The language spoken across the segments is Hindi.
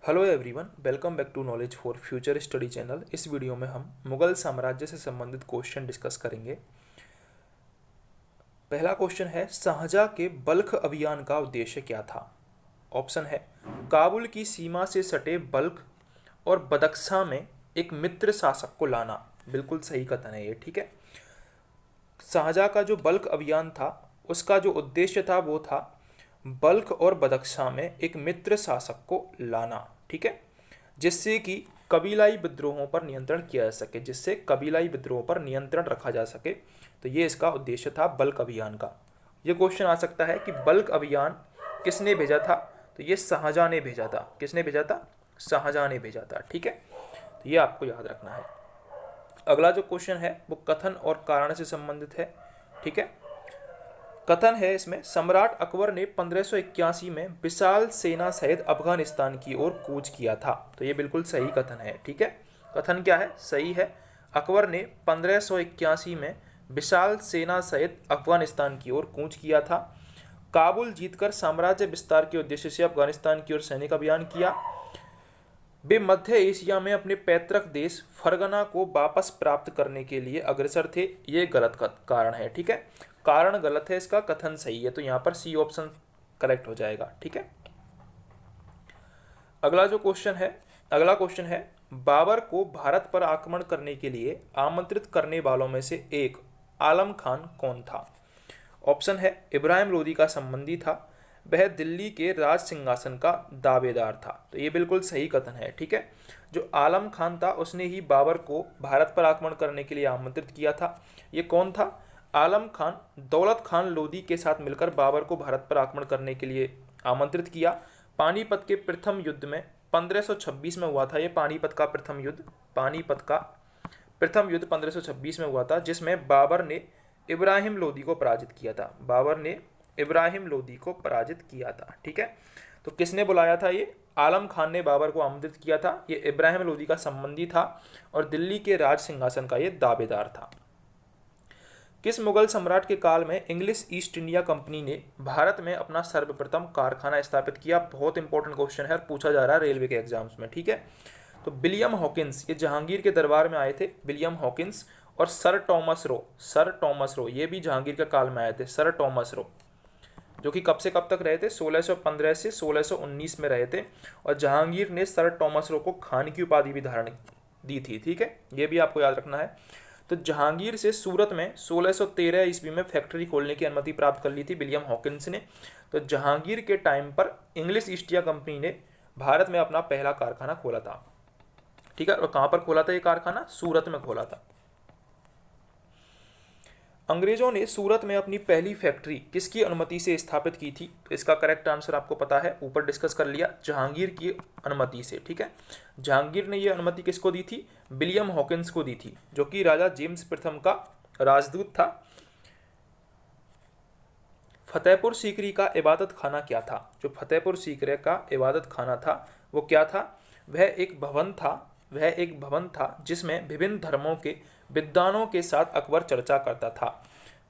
Hello everyone, welcome back to knowledge for future study channel. इस वीडियो में हम मुगल साम्राज्य से संबंधित क्वेश्चन डिस्कस करेंगे। पहला क्वेश्चन है, शाहजहाँ के बल्ख अभियान का उद्देश्य क्या था? ऑप्शन है काबुल की सीमा से सटे बल्ख और बदख्शां में एक मित्र शासक को लाना। बिल्कुल सही कथन है ये, ठीक है। शाहजहाँ का जो बल्ख अभियान था उसका जो उद्देश्य था वो था बल्ख और बदख्शां में एक मित्र शासक को लाना, ठीक है, जिससे कि कबीलाई विद्रोहों पर नियंत्रण किया जा सके, जिससे कबीलाई विद्रोहों पर नियंत्रण रखा जा सके। तो ये इसका उद्देश्य था बल्ख अभियान का। ये क्वेश्चन आ सकता है कि बल्ख अभियान किसने भेजा था? तो ये शाहजहाँ ने भेजा था। किसने भेजा था? शाहजहाँ ने भेजा था, ठीक है। तो ये आपको याद रखना है। अगला जो क्वेश्चन है वो कथन और कारण से संबंधित है, ठीक है। कथन है इसमें, सम्राट अकबर ने 1581 में विशाल सेना सहित अफगानिस्तान की ओर कूच किया था। तो ये बिल्कुल सही कथन है, ठीक है। कथन क्या है? सही है। अकबर ने 1581 में विशाल सेना सहित अफगानिस्तान की ओर कूच किया था। काबुल जीतकर साम्राज्य विस्तार के उद्देश्य से अफगानिस्तान की ओर सैनिक अभियान किया। वे मध्य एशिया में अपने पैतृक देश फरगना को वापस प्राप्त करने के लिए अग्रसर थे। ये गलत कारण है, ठीक है। कारण गलत है, इसका कथन सही है। तो यहाँ पर सी ऑप्शन करेक्ट हो जाएगा, ठीक है। अगला क्वेश्चन है, बाबर को भारत पर आक्रमण करने के लिए आमंत्रित करने वालों में से एक आलम खान कौन था? ऑप्शन है इब्राहिम लोदी का संबंधी था, वह दिल्ली के राज सिंहासन का दावेदार था। तो ये बिल्कुल सही कथन है, ठीक है। जो आलम खान था उसने ही बाबर को भारत पर आक्रमण करने के लिए आमंत्रित किया था। ये कौन था? आलम खान दौलत खान लोदी के साथ मिलकर बाबर को भारत पर आक्रमण करने के लिए आमंत्रित किया। पानीपत के प्रथम युद्ध में 1526 में हुआ था। ये पानीपत का प्रथम युद्ध 1526 में हुआ था, जिसमें बाबर ने इब्राहिम लोदी को पराजित किया था। बाबर ने इब्राहिम लोदी को पराजित किया था, ठीक है। तो किसने बुलाया था? ये आलम खान ने बाबर को आमंत्रित किया था। ये इब्राहिम लोदी का संबंधी था और दिल्ली के राज सिंहासन का ये दावेदार था। किस मुगल सम्राट के काल में इंग्लिश ईस्ट इंडिया कंपनी ने भारत में अपना सर्वप्रथम कारखाना स्थापित किया? बहुत इंपॉर्टेंट क्वेश्चन है और पूछा जा रहा है रेलवे के एग्जाम्स में, ठीक है। तो विलियम हॉकिंस, ये जहांगीर के दरबार में आए थे। विलियम हॉकिंस और सर टॉमस रो ये भी जहांगीर के काल में आए थे। सर टॉमस रो जो कि कब से कब तक रहे थे? 1615 से 1619 में रहे थे। और जहांगीर ने सर टॉमस रो को खान की उपाधि भी धारण दी थी, ठीक है। ये भी आपको याद रखना है। तो जहांगीर से सूरत में 1613 ईस्वी में फैक्ट्री खोलने की अनुमति प्राप्त कर ली थी विलियम हॉकिंस ने। तो जहांगीर के टाइम पर इंग्लिश ईस्ट इंडिया कंपनी ने भारत में अपना पहला कारखाना खोला था, ठीक है। और कहाँ पर खोला था ये कारखाना? सूरत में खोला था। अंग्रेजों ने सूरत में अपनी पहली फैक्ट्री किसकी अनुमति से स्थापित की थी? तो इसका करेक्ट आंसर आपको पता है, ऊपर डिस्कस कर लिया, जहांगीर की अनुमति से, ठीक है। जहांगीर ने यह अनुमति किसको दी थी? विलियम हॉकिंस को दी थी, जो कि राजा जेम्स प्रथम का राजदूत था। फतेहपुर सीकरी का इबादत खाना क्या था? जो फतेहपुर सीकरी का इबादत खाना था वो क्या था? वह एक भवन था जिसमें विभिन्न धर्मों के विद्वानों के साथ अकबर चर्चा करता था।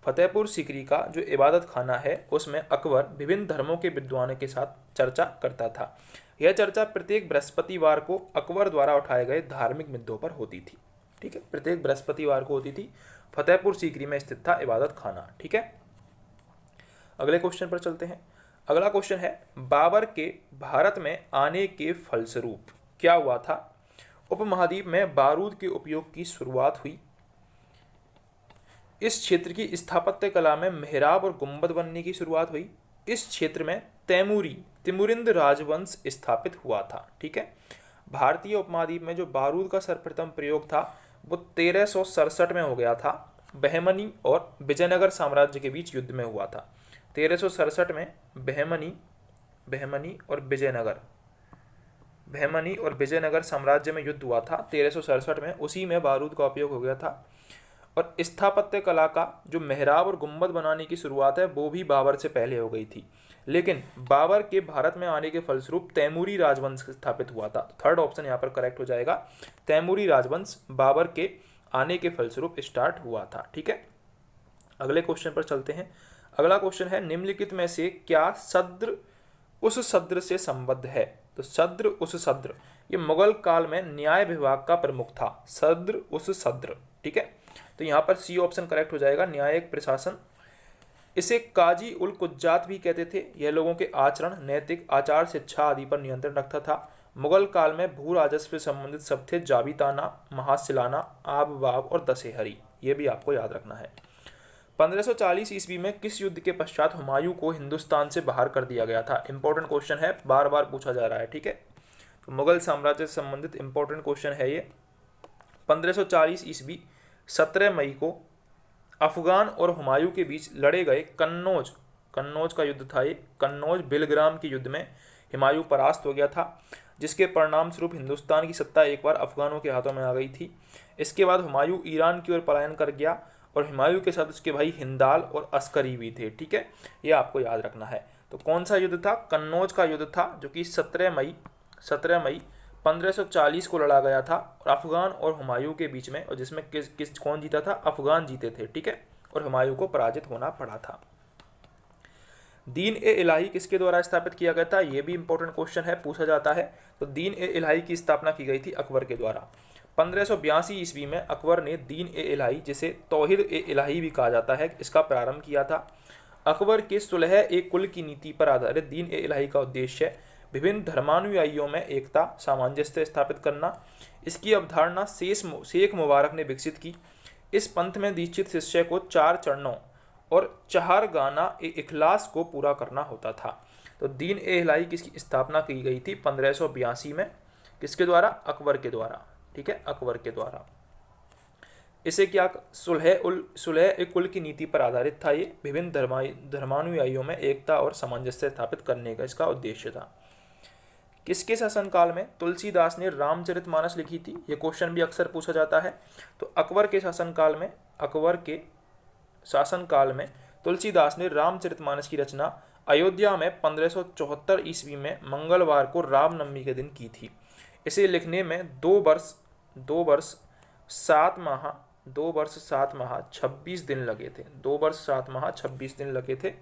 फतेहपुर सीकरी का जो इबादत खाना है उसमें अकबर विभिन्न धर्मों के विद्वानों के साथ चर्चा करता था। यह चर्चा प्रत्येक बृहस्पतिवार को अकबर द्वारा उठाए गए धार्मिक मुद्दों पर होती थी, ठीक है। प्रत्येक बृहस्पतिवार को होती थी। फतेहपुर सीकरी में स्थित था इबादत खाना, ठीक है। अगले क्वेश्चन पर चलते हैं। अगला क्वेश्चन है, बाबर के भारत में आने के फलस्वरूप क्या हुआ था? उपमहाद्वीप में बारूद के उपयोग की शुरुआत हुई। इस क्षेत्र की स्थापत्य कला में मेहराब और गुंबद बनने की शुरुआत हुई। इस क्षेत्र में तिमुरिंद राजवंश स्थापित हुआ था, ठीक है। भारतीय उपमहाद्वीप में जो बारूद का सर्वप्रथम प्रयोग था वो 1367 में हो गया था। बहमनी और विजयनगर साम्राज्य के बीच युद्ध में हुआ था। 1367 में बहमनी और विजयनगर साम्राज्य में युद्ध हुआ था 1367 में। उसी में बारूद का उपयोग हो गया था। और स्थापत्य कला का जो मेहराब और गुंबद बनाने की शुरुआत है वो भी बाबर से पहले हो गई थी, लेकिन बाबर के भारत में आने के फलस्वरूप तैमूरी राजवंश स्थापित हुआ था। थर्ड ऑप्शन यहाँ पर करेक्ट हो जाएगा। तैमूरी राजवंश बाबर के आने के फलस्वरूप स्टार्ट हुआ था, ठीक है। अगले क्वेश्चन पर चलते हैं। अगला क्वेश्चन है, निम्नलिखित में से क्या सद्र उस सद्र से संबद्ध है? तो सद्र उस सद्र, ये मुगल काल में न्याय विभाग का प्रमुख था। सद्र उस सद्र, ठीक है। तो यहाँ पर सी ऑप्शन करेक्ट हो जाएगा, न्यायिक प्रशासन। इसे काजी उल कुज्जात भी कहते थे। यह लोगों के आचरण, नैतिक आचार, शिक्षा आदि पर नियंत्रण रखता था। मुगल काल में भू राजस्व से संबंधित शब्द थे जाबीताना, महासिलाना, आब बाब और दशहरी। ये भी आपको याद रखना है। 1540 ईस्वी में किस युद्ध के पश्चात हुमायूं को हिंदुस्तान से बाहर कर दिया गया था? इंपॉर्टेंट क्वेश्चन है, बार बार पूछा जा रहा है, ठीक है। तो मुगल साम्राज्य से संबंधित इंपॉर्टेंट क्वेश्चन है ये। 1540 ईस्वी 17 मई को अफगान और हुमायूं के बीच लड़े गए कन्नौज का युद्ध था ये। कन्नौज बिलग्राम के युद्ध में हुमायूं परास्त हो गया था, जिसके परिणाम स्वरूप हिंदुस्तान की सत्ता एक बार अफगानों के हाथों में आ गई थी। इसके बाद हुमायूं ईरान की ओर पलायन कर गया और हुमायूं के साथ उसके भाई हिंदाल और अस्करी भी थे, ठीक है। ये आपको याद रखना है। तो कौन सा युद्ध था? कन्नौज का युद्ध था, जो कि 17 मई 1540 को लड़ा गया था और अफगान और हुमायूं के बीच में, और जिसमें कौन जीता था? अफगान जीते थे, ठीक है, और हुमायूं को पराजित होना पड़ा था। दीन ए इलाही किसके द्वारा स्थापित किया गया था? यह भी इंपॉर्टेंट क्वेश्चन है, पूछा जाता है। तो दीन ए इलाही की स्थापना की गई थी अकबर के द्वारा। 1582 ईस्वी में अकबर ने दीन ए इलाही, जिसे तौहीद ए इलाही भी कहा जाता है, इसका प्रारंभ किया था। अकबर के सुलह ए कुल की नीति पर आधारित दीन ए इलाही का उद्देश्य विभिन्न धर्मानुयायियों में एकता, सामंजस्य स्थापित करना। इसकी अवधारणा शेख मुबारक ने विकसित की। इस पंथ में दीक्षित शिष्य को 4 चरणों और 4 गाना ए इखलास को पूरा करना होता था। तो दीन ए इलाही किसकी स्थापना की गई थी? 1582 में। किसके द्वारा? अकबर के द्वारा, ठीक है, अकबर के द्वारा। इसे क्या, सुलह ए कुल की नीति पर आधारित था। ये विभिन्न धर्मानुयायियों में एकता और सामंजस्य स्थापित करने का इसका उद्देश्य था। किसके शासनकाल में तुलसीदास ने रामचरितमानस लिखी थी? ये क्वेश्चन भी अक्सर पूछा जाता है। तो अकबर के शासनकाल में तुलसीदास ने रामचरितमानस की रचना अयोध्या में 1574 ईस्वी में मंगलवार को रामनवमी के दिन की थी। इसे लिखने में 2 वर्ष 7 माह 26 दिन लगे थे। 2 वर्ष 7 माह 26 दिन लगे थे।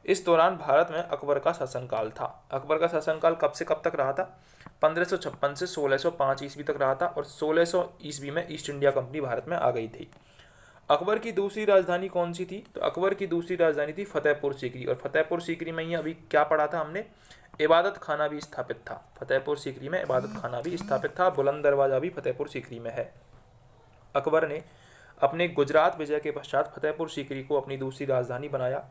इस दौरान भारत में अकबर का शासनकाल था। अकबर का शासनकाल कब से कब तक रहा था? 1556 से 1605 ईस्वी तक रहा था और 1600 ईस्वी में ईस्ट इंडिया कंपनी भारत में आ गई थी। अकबर की दूसरी राजधानी कौन सी थी? तो अकबर की दूसरी राजधानी थी फतेहपुर सीकरी। और फतेहपुर सीकरी में ही अभी क्या पढ़ा था हमने? इबादत खाना भी स्थापित था। फतेहपुर सीकरी में इबादत खाना भी स्थापित था। बुलंद दरवाजा भी फतेहपुर सीकरी में है। अकबर ने अपने गुजरात विजय के पश्चात फतेहपुर सीकरी को अपनी दूसरी राजधानी बनाया।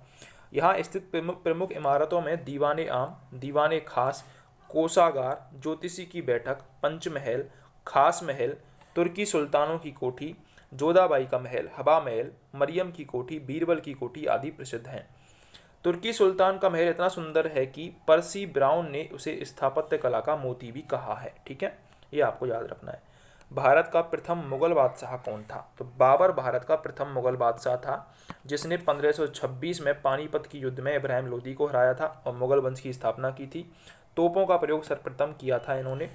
यहाँ स्थित प्रमुख इमारतों में दीवाने आम, दीवाने खास, कोषागार, ज्योतिषी की बैठक, पंचमहल, खास महल, तुर्की सुल्तानों की कोठी, जोधाबाई का महल, हवा महल, मरियम की कोठी, बीरबल की कोठी आदि प्रसिद्ध हैं। तुर्की सुल्तान का महल इतना सुंदर है कि पर्सी ब्राउन ने उसे स्थापत्य कला का मोती भी कहा है, ठीक है, ये आपको याद रखना है। भारत का प्रथम मुगल बादशाह कौन था? तो बाबर भारत का प्रथम मुगल बादशाह था, जिसने 1526 में पानीपत की युद्ध में इब्राहिम लोदी को हराया था और मुगल वंश की स्थापना की थी। तोपों का प्रयोग सर्वप्रथम किया था इन्होंने।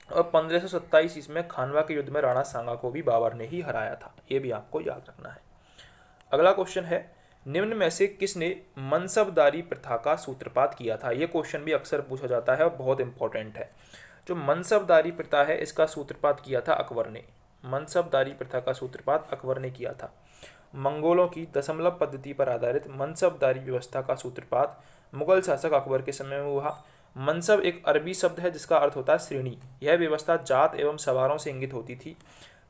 और 1527 ईस्वी में खानवा के युद्ध में राणा सांगा को भी बाबर ने ही हराया था। ये भी आपको याद रखना है। अगला क्वेश्चन है, निम्न में से किसने मनसबदारी प्रथा का सूत्रपात किया था? ये क्वेश्चन भी अक्सर पूछा जाता है और बहुत इंपॉर्टेंट है। जो मनसबदारी प्रथा है, इसका सूत्रपात किया था अकबर ने। मनसबदारी प्रथा का सूत्रपात अकबर ने किया था। मंगोलों की दशमलव पद्धति पर आधारित मनसबदारी व्यवस्था का सूत्रपात मुगल शासक अकबर के समय में हुआ। मनसब एक अरबी शब्द है जिसका अर्थ होता है श्रेणी। यह व्यवस्था जात एवं सवारों से इंगित होती थी।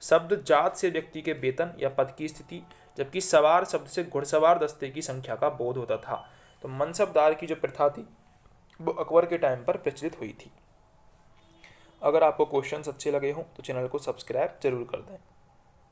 शब्द जात से व्यक्ति के वेतन या पद की स्थिति, जबकि सवार शब्द से घुड़सवार दस्ते की संख्या का बोध होता था। तो मनसबदार की जो प्रथा थी वो अकबर के टाइम पर प्रचलित हुई थी। अगर आपको क्वेश्चंस अच्छे लगे हों तो चैनल को सब्सक्राइब जरूर कर दें।